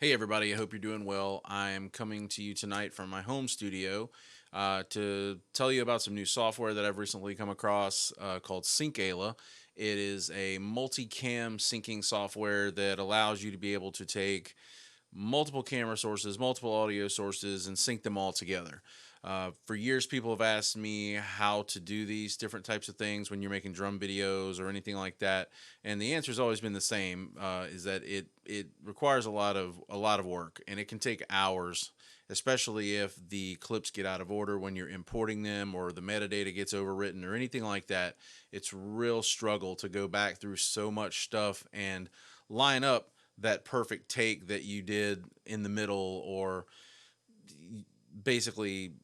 Hey, everybody, I hope you're doing well. I am coming to you tonight from my home studio to tell you about some new software that I've recently come across called Syncala. It is a multicam syncing software that allows you to be able to take multiple camera sources, multiple audio sources, and sync them all together. For years, people have asked me how to do these different types of things when you're making drum videos or anything like that, and the answer has always been the same: is that it requires a lot of work, and it can take hours, especially if the clips get out of order when you're importing them, or the metadata gets overwritten, or anything like that. It's real struggle to go back through so much stuff and line up that perfect take that you did in the middle, or basically,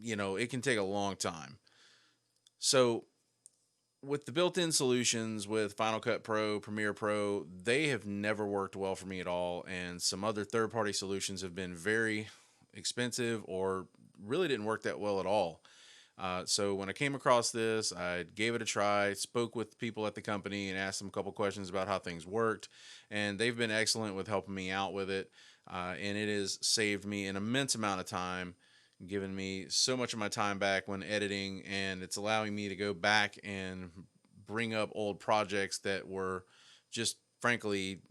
it can take a long time. So with the built-in solutions with Final Cut Pro, Premiere Pro, they have never worked well for me at all, and some other third-party solutions have been very expensive or really didn't work that well at all. So when I came across this, I gave it a try, spoke with people at the company, and asked them a couple questions about how things worked, and they've been excellent with helping me out with it. And it has saved me an immense amount of time, given me so much of my time back when editing, and it's allowing me to go back and bring up old projects that were just frankly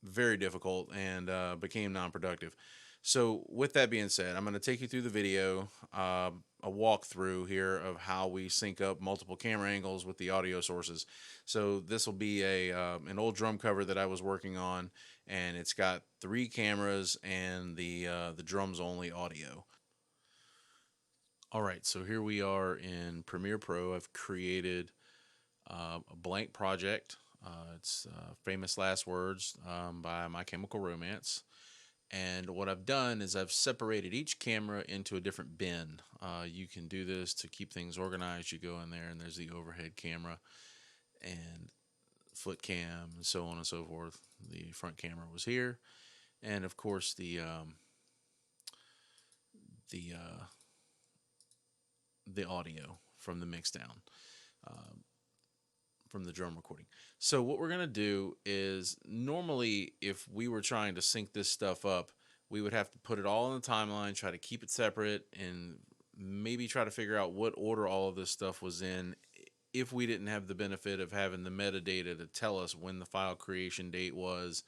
very difficult and became non-productive. So, with that being said, I'm going to take you through the video, a walkthrough here of how we sync up multiple camera angles with the audio sources. So, this will be an old drum cover that I was working on, and it's got three cameras and the drums only audio. All right, so here we are in Premiere Pro. I've created a blank project. It's Famous Last Words by My Chemical Romance. And what I've done is I've separated each camera into a different bin. You can do this to keep things organized. You go in there and there's the overhead camera and foot cam and so on and so forth. The front camera was here, and of course the the audio from the mix down. From the drum recording. So what we're going to do is, normally if we were trying to sync this stuff up, we would have to put it all in the timeline, try to keep it separate, and maybe try to figure out what order all of this stuff was in, if we didn't have the benefit of having the metadata to tell us when the file creation date was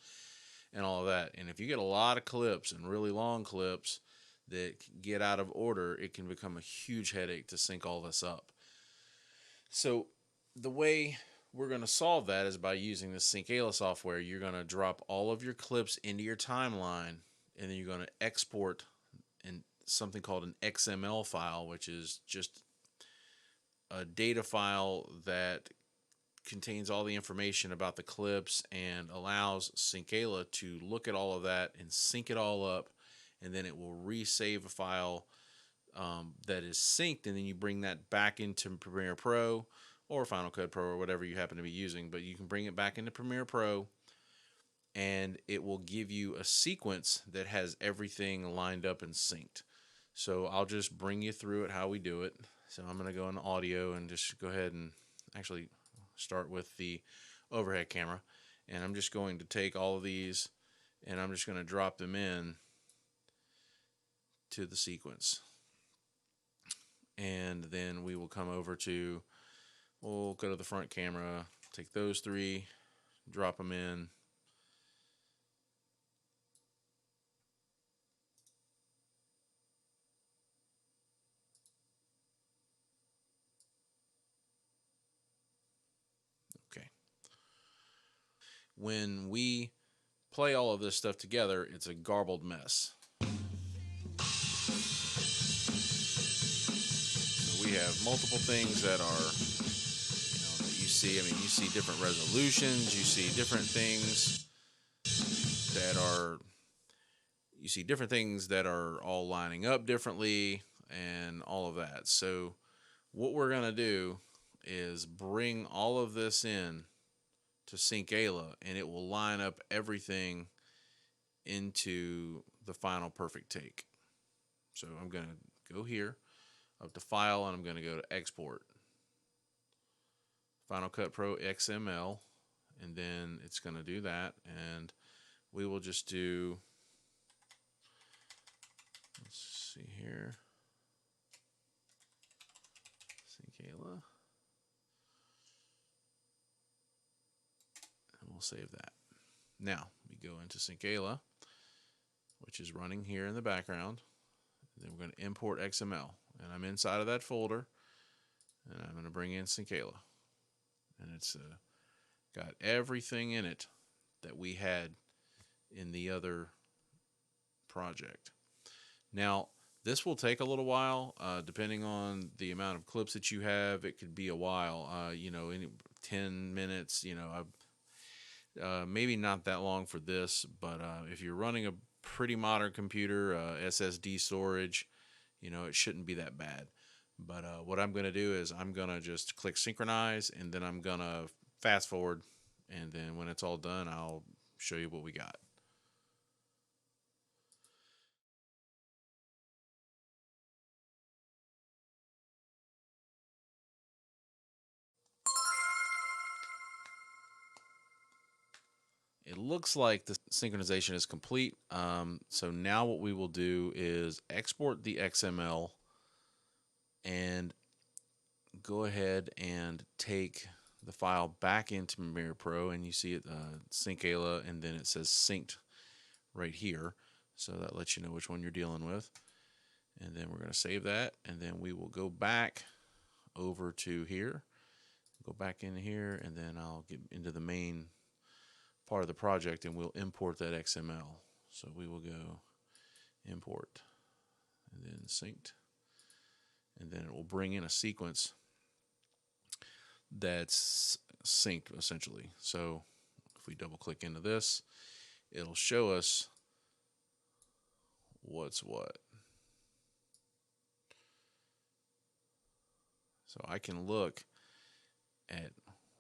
and all of that. And if you get a lot of clips and really long clips that get out of order, it can become a huge headache to sync all this up. So the way we're going to solve that is by using the Syncala software. You're going to drop all of your clips into your timeline, and then you're going to export in something called an XML file, which is just a data file that contains all the information about the clips and allows Syncala to look at all of that and sync it all up, and then it will resave a file that is synced, and then you bring that back into Premiere Pro or Final Cut Pro or whatever you happen to be using. But you can bring it back into Premiere Pro, and it will give you a sequence that has everything lined up and synced. So I'll just bring you through it how we do it. So I'm going to go into audio and just go ahead and actually start with the overhead camera. And I'm just going to take all of these and I'm just going to drop them in to the sequence. And then we will come over to, we'll go to the front camera, take those three, drop them in. Okay. When we play all of this stuff together, it's a garbled mess. So we have multiple things that are, that you see. I mean, you see different resolutions, you see different things that are, all lining up differently and all of that. So what we're going to do is bring all of this in to Syncala, and it will line up everything into the final perfect take. So I'm going to go here up to File, and I'm going to go to Export. Final Cut Pro XML, and then it's going to do that, and we will just do see here. Syncala. And we'll save that. Now, we go into Syncala, which is running here in the background. Then we're going to import XML. And I'm inside of that folder. And I'm going to bring in Syncala. And it's got everything in it that we had in the other project. Now, this will take a little while, depending on the amount of clips that you have. It could be a while, 10 minutes, maybe not that long for this, but if you're running a pretty modern computer, SSD storage, it shouldn't be that bad. But what I'm going to do is I'm going to just click synchronize, and then I'm going to fast forward, and then when it's all done, I'll show you what we got. It looks like the synchronization is complete. So now what we will do is export the XML and go ahead and take the file back into Premiere Pro, and you see it Syncala, and then it says synced right here. So that lets you know which one you're dealing with. And then we're going to save that, and then we will go back over to here, go back in here, and then I'll get into the main part of the project, and we'll import that XML. So we will go import and then synced, and then it will bring in a sequence that's synced essentially. So if we double click into this, it'll show us what's what. So I can look at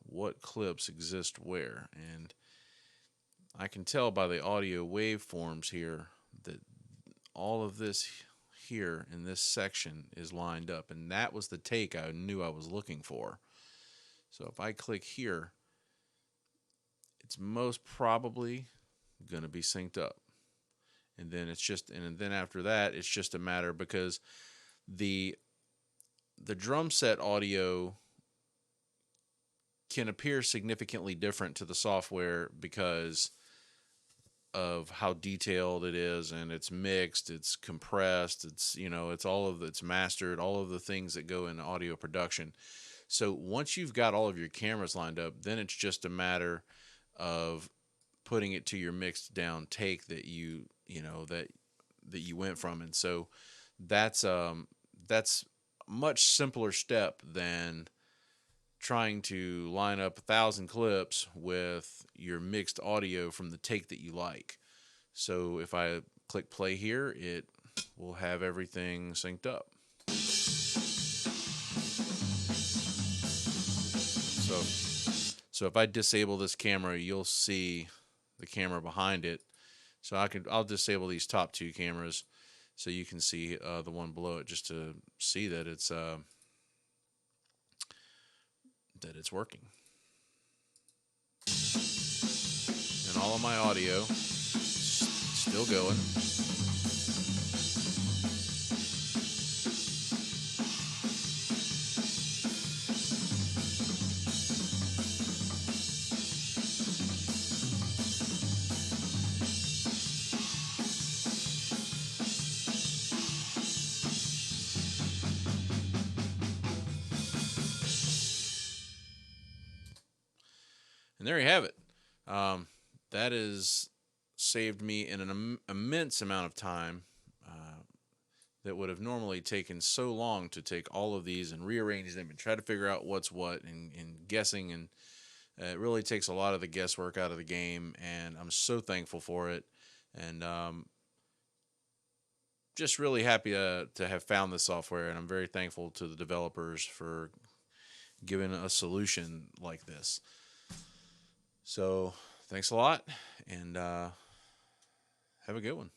what clips exist where, and I can tell by the audio waveforms here that all of this here in this section is lined up, and that was the take I knew I was looking for. So if I click here, it's most probably going to be synced up. And then then after that, it's just a matter, because the drum set audio can appear significantly different to the software because of how detailed it is, and it's mixed, it's compressed, it's mastered, all of the things that go in audio production. So once you've got all of your cameras lined up, then it's just a matter of putting it to your mixed down take that you went from. And so that's a much simpler step than trying to line up 1,000 clips with your mixed audio from the take that you like. So if I click play here, it will have everything synced up. So if I disable this camera, you'll see the camera behind it. So I'll disable these top two cameras so you can see the one below it, just to see that it's working. And all of my audio still going. And there you have it. That has saved me in an immense amount of time that would have normally taken so long to take all of these and rearrange them and try to figure out what's what and guessing. And it really takes a lot of the guesswork out of the game, and I'm so thankful for it. And just really happy to have found this software, and I'm very thankful to the developers for giving a solution like this. So thanks a lot, and have a good one.